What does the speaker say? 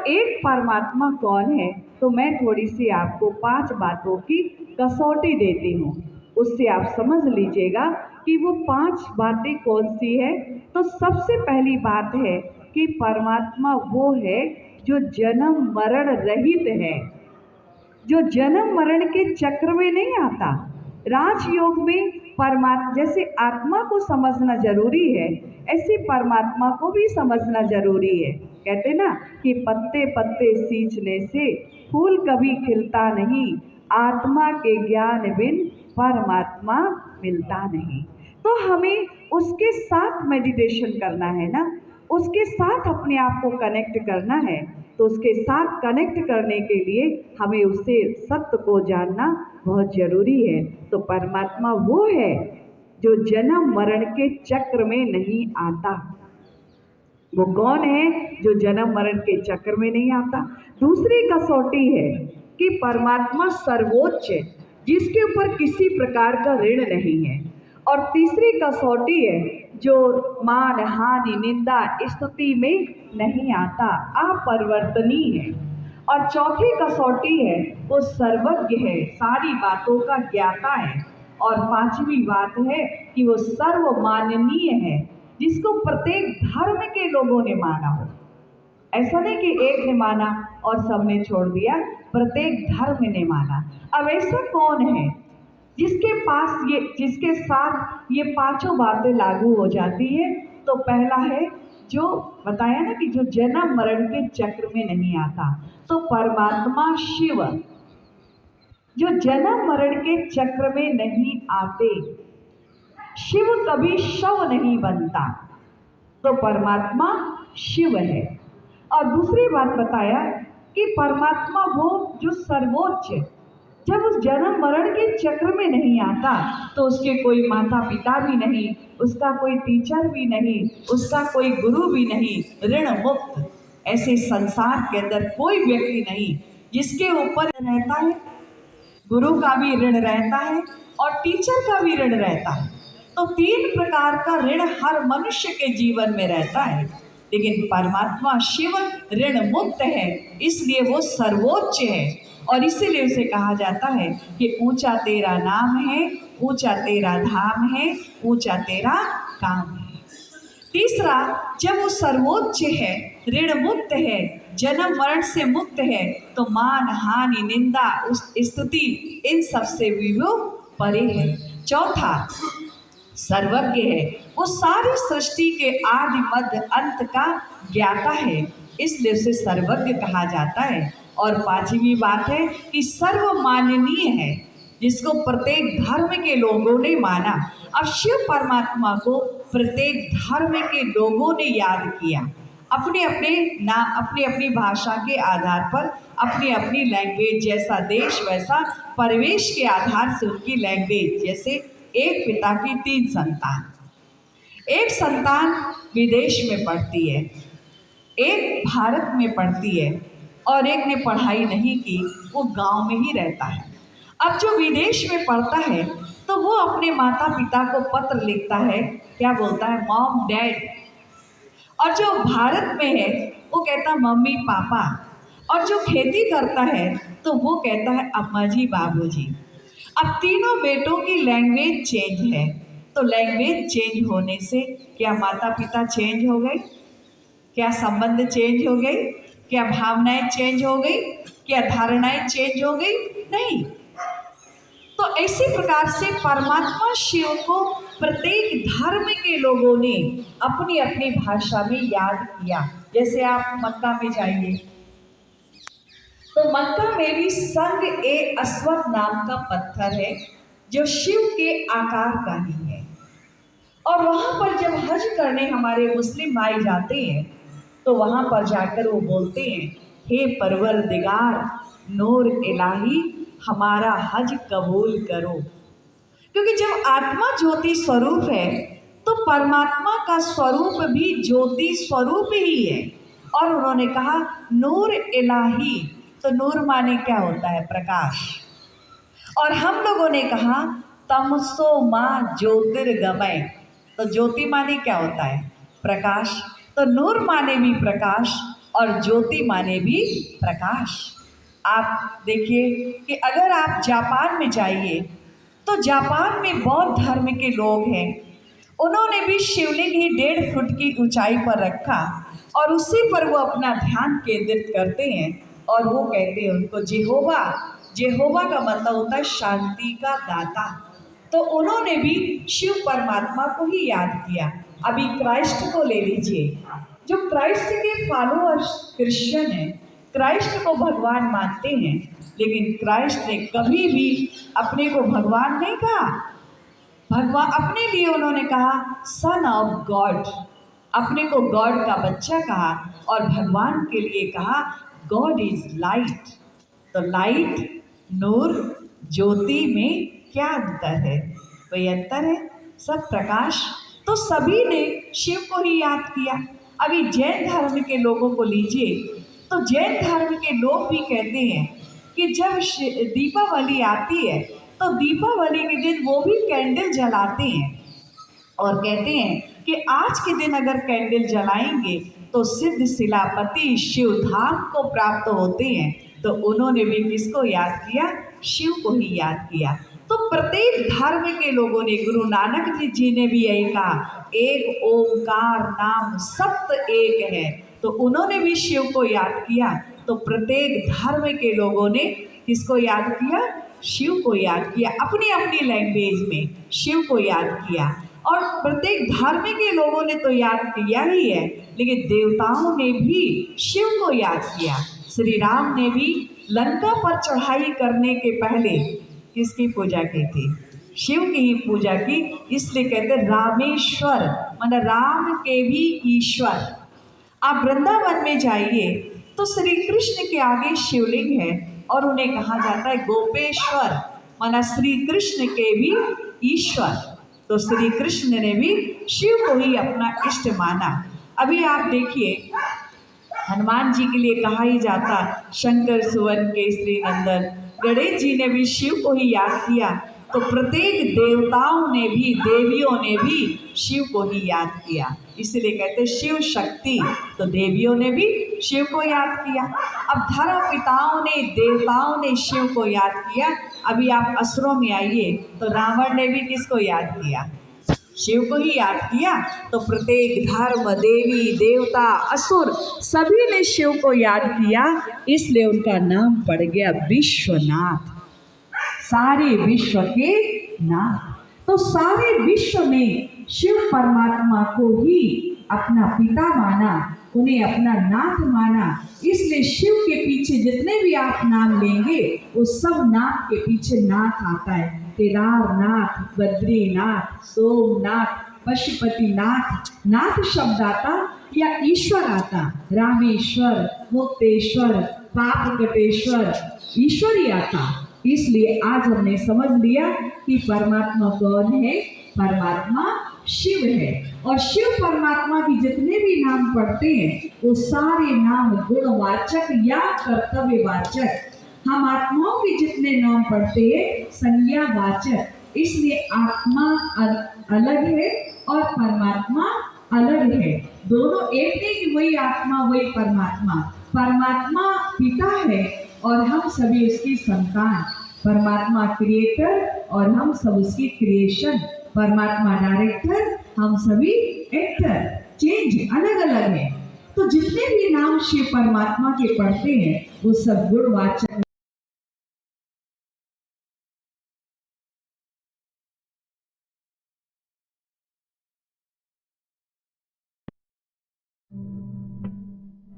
एक परमात्मा कौन है, तो मैं थोड़ी सी आपको 5 बातों की कसौटी देती हूँ, उससे आप समझ लीजिएगा कि वो 5 बातें कौन सी है। तो सबसे पहली बात है कि परमात्मा वो है जो जन्म मरण रहित है, जो जन्म मरण के चक्र में नहीं आता। राजयोग में परमात्मा जैसे आत्मा को समझना जरूरी है, ऐसे परमात्मा को भी समझना जरूरी है। कहते ना कि पत्ते पत्ते सींचने से फूल कभी खिलता नहीं, आत्मा के ज्ञान बिन परमात्मा मिलता नहीं। तो हमें उसके साथ मेडिटेशन करना है ना, उसके साथ अपने आप को कनेक्ट करना है। तो उसके साथ कनेक्ट करने के लिए हमें उससे सत्य को जानना बहुत जरूरी है। तो परमात्मा वो है जो जन्म मरण के चक्र में नहीं आता। वो कौन है जो जन्म मरण के चक्र में नहीं आता। दूसरी कसौटी है कि परमात्मा सर्वोच्च है, जिसके ऊपर किसी प्रकार का ऋण नहीं है। और तीसरी कसौटी है जो मान हानि निंदा स्तुति में नहीं आता, अपरिवर्तनीय है। और चौथी कसौटी है वो सर्वज्ञ है, सारी बातों का ज्ञाता है। और पांचवी बात है कि वो सर्वमाननीय है, जिसको प्रत्येक धर्म के लोगों ने माना हो। ऐसा नहीं कि एक ने माना और सबने छोड़ दिया, प्रत्येक धर्म ने माना। अब ऐसा कौन है जिसके पास जिसके साथ ये पांचों बातें लागू हो जाती है। तो पहला है जो बताया ना कि जो जन्म मरण के चक्र में नहीं आता। तो परमात्मा शिव जो जन्म मरण के चक्र में नहीं आते, शिव कभी शव नहीं बनता, तो परमात्मा शिव है। और दूसरी बात बताया कि परमात्मा वो जो सर्वोच्च, जब उस जन्म मरण के चक्र में नहीं आता तो उसके कोई माता पिता भी नहीं, उसका कोई टीचर भी नहीं, उसका कोई गुरु भी नहीं, ऋण मुक्त ऐसे संसार के अंदर कोई व्यक्ति नहीं जिसके ऊपर रहता है। गुरु का भी ऋण रहता है और टीचर का भी ऋण रहता है। तो 3 प्रकार का ऋण हर मनुष्य के जीवन में रहता है, लेकिन परमात्मा शिव ऋण मुक्त है, इसलिए वो सर्वोच्च है। और इसीलिए उसे कहा जाता है कि ऊंचा तेरा नाम है, ऊंचा तेरा धाम है, ऊंचा तेरा काम है। तीसरा, जब वो सर्वोच्च है, ऋण मुक्त है, जन्म मरण से मुक्त है, तो मान हानि निंदा उस स्तुति इन सब से भी वो परे है। चौथा, सर्वज्ञ है, वो सारी सृष्टि के आदि मध्य अंत का ज्ञाता है, इसलिए उसे सर्वज्ञ कहा जाता है। और पांचवी बात है कि सर्वमाननीय है, जिसको प्रत्येक धर्म के लोगों ने माना। अब शिव परमात्मा को प्रत्येक धर्म के लोगों ने याद किया, अपने अपनी भाषा के आधार पर, अपनी अपनी लैंग्वेज, जैसा देश वैसा परिवेश के आधार से उनकी लैंग्वेज। जैसे एक पिता की 3 संतान, एक संतान विदेश में पढ़ती है, एक भारत में पढ़ती है और एक ने पढ़ाई नहीं की, वो गांव में ही रहता है। अब जो विदेश में पढ़ता है तो वो अपने माता पिता को पत्र लिखता है, क्या बोलता है, मॉम डैड। और जो भारत में है वो कहता है मम्मी पापा। और जो खेती करता है तो वो कहता है अम्मा जी बाबू जी। अब तीनों बेटों की लैंग्वेज चेंज है, तो लैंग्वेज चेंज होने से क्या माता पिता चेंज हो गए, क्या संबंध चेंज हो गई, क्या भावनाएं चेंज हो गई, क्या धारणाएं चेंज हो गई? नहीं। तो इसी प्रकार से परमात्मा शिव को प्रत्येक धर्म के लोगों ने अपनी अपनी भाषा में याद किया। जैसे आप मक्का में जाइए तो मक्का में भी संग ए अस्वद नाम का पत्थर है जो शिव के आकार का ही है। और वहां पर जब हज करने हमारे मुस्लिम भाई जाते हैं तो वहां पर जाकर वो बोलते हैं, हे परवरदिगार नूर इलाही हमारा हज कबूल करो। क्योंकि जब आत्मा ज्योति स्वरूप है तो परमात्मा का स्वरूप भी ज्योति स्वरूप ही है। और उन्होंने कहा नूर इलाही, तो नूर माने क्या होता है, प्रकाश। और हम लोगों ने कहा तमसो माँ ज्योतिर्गमय, तो ज्योति माने क्या होता है, प्रकाश। तो नूर माने भी प्रकाश और ज्योति माने भी प्रकाश। आप देखिए कि अगर आप जापान में जाइए तो जापान में बौद्ध धर्म के लोग हैं, उन्होंने भी शिवलिंग ही 1.5 फुट की ऊंचाई पर रखा और उसी पर वो अपना ध्यान केंद्रित करते हैं और वो कहते हैं उनको जेहोवा। जेहोवा का मतलब होता है शांति का दाता। तो उन्होंने भी शिव परमात्मा को ही याद किया। अभी क्राइस्ट को ले लीजिए, जो क्राइस्ट के फॉलोअर्स क्रिश्चियन हैं, क्राइस्ट को भगवान मानते हैं, लेकिन क्राइस्ट ने कभी भी अपने को भगवान नहीं कहा। भगवान अपने लिए उन्होंने कहा सन ऑफ गॉड, अपने को गॉड का बच्चा कहा, और भगवान के लिए कहा गॉड इज लाइट। तो लाइट, नूर, ज्योति में क्या अंतर है? कोई अंतर है? सब प्रकाश। तो सभी ने शिव को ही याद किया। अभी जैन धर्म के लोगों को लीजिए, तो जैन धर्म के लोग भी कहते हैं कि जब दीपावली आती है तो दीपावली के दिन वो भी कैंडल जलाते हैं और कहते हैं कि आज के दिन अगर कैंडल जलाएंगे तो सिद्ध शिलापति शिव धाम को प्राप्त होते हैं। तो उन्होंने भी किसको याद किया? शिव को ही याद किया। तो प्रत्येक धर्म के लोगों ने, गुरु नानक जी ने भी यही कहा, एक ओंकार नाम सप्त एक है। तो उन्होंने भी शिव को याद किया। तो प्रत्येक धर्म के लोगों ने किसको याद किया? शिव को याद किया, अपनी अपनी लैंग्वेज में शिव को याद किया। और प्रत्येक धर्म के लोगों ने तो याद किया ही है, लेकिन देवताओं ने भी शिव को याद किया। श्री राम ने भी लंका पर चढ़ाई करने के पहले किसकी पूजा की थी? शिव की ही पूजा की। इसलिए कहते रामेश्वर, मतलब राम के भी ईश्वर। आप वृंदावन में जाइए तो श्री कृष्ण के आगे शिवलिंग है और उन्हें कहा जाता है गोपेश्वर, माना श्री कृष्ण के भी ईश्वर। तो श्री कृष्ण ने भी शिव को ही अपना इष्ट माना। अभी आप देखिए हनुमान जी के लिए कहा ही जाता शंकर सुवन केसरी नंदन। गणेश जी ने भी शिव को ही याद किया। तो प्रत्येक देवताओं ने भी, देवियों ने भी शिव को ही याद किया। इसलिए कहते शिव शक्ति। तो देवियों ने भी शिव को याद किया। अब धर्म पिताओं ने, देवताओं ने शिव को याद किया। अभी आप असुरों में आइए तो रावण ने भी किसको याद किया? शिव को ही याद किया। तो प्रत्येक धर्म, देवी देवता, असुर सभी ने शिव को याद किया। इसलिए उनका नाम पड़ गया विश्वनाथ, सारे विश्व के नाथ। तो सारे विश्व ने शिव परमात्मा को ही अपना पिता माना, उन्हें अपना नाथ माना। इसलिए शिव के पीछे जितने भी आप नाम लेंगे वो सब नाथ के पीछे नाथ आता है। केदारनाथ, बद्रीनाथ, सोमनाथ, पशुपतिनाथ। नाथ शब्द आता या ईश्वर आता, रामेश्वर, मुक्तेश्वर, पापकटेश्वर, ईश्वर ही आता। इसलिए आज हमने समझ लिया कि परमात्मा कौन है? परमात्मा शिव है। और शिव परमात्मा की जितने भी नाम पढ़ते हैं वो सारे नाम गुणवाचक या कर्तव्यवाचक। हम आत्माओं के जितने नाम पढ़ते हैं संज्ञावाचक। इसलिए आत्मा अलग है और परमात्मा अलग है। दोनों एक नहीं कि वही आत्मा वही परमात्मा। परमात्मा पिता है और हम सभी उसकी संतान। परमात्मा क्रिएटर और हम सब उसकी क्रिएशन। परमात्मा डायरेक्टर, हम सभी एक्टर। चेंज अलग अलग है। तो जितने भी नाम शिव परमात्मा के पढ़ते हैं वो सब गुणवाचक